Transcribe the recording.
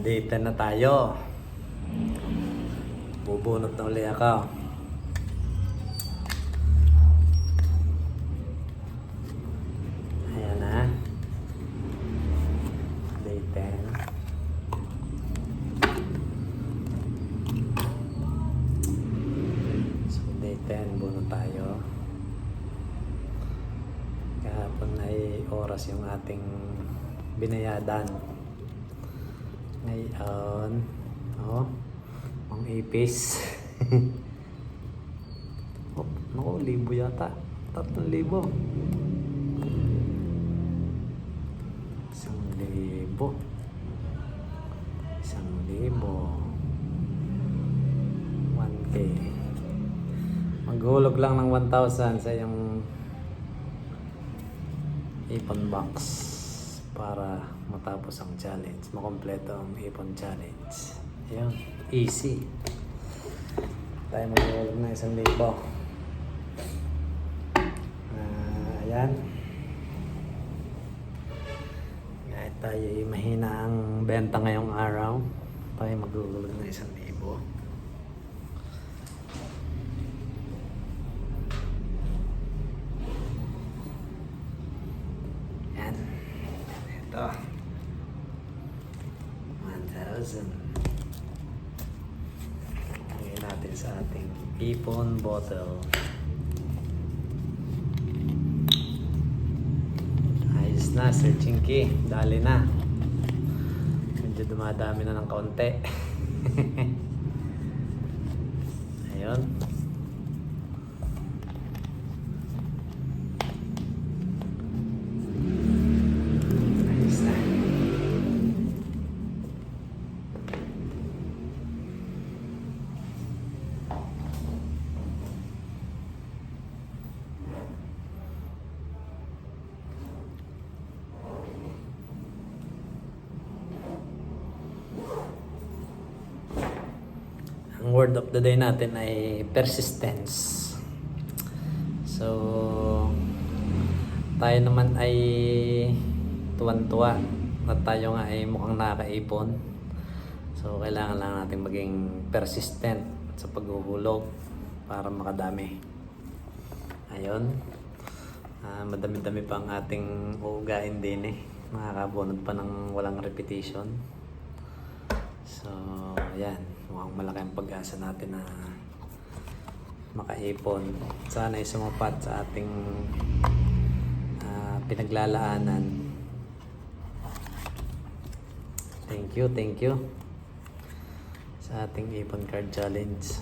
Day 10 na tayo. Bubunot na uli ako. Ayan na. Day 10. So day 10, bunot tayo. Kahapon ay oras yung ating binayadan. Ngayon, ang ipis. Naku, 1,000 yata. 3,000. 1,000. 1,000. $1K. Maghulog lang ng 1,000 sa iyong ipon box para matapos ang challenge, makompleto ang ipon challenge. Ayan, easy. Tayo maghulog na 1,000. Ayan. Kahit tayo mahina ang benta ngayong araw, tayo maghulog na 1,000. Ayan. Ito. 1,000. Lagyan natin sa ating ipon bottle. Ayos na, searching key. Dali na. Medyo dumadami na ng kaunti. Ayun. Ayos na. Ang word of the day natin ay persistence. So, tayo naman ay tuwan-tuwa at tayo nga ay mukhang nakakaipon. So, kailangan lang natin maging persistent sa paghuhulog para makadami. Ayun. Madami-dami pa ang ating uugain din eh. Makakabunod pa ng walang repetition. So, ayan. Mukhang malaki ang pag-asa natin na makaipon. Sana ay sumapat sa ating pinaglalaanan. Thank you sa ating ipon card challenge.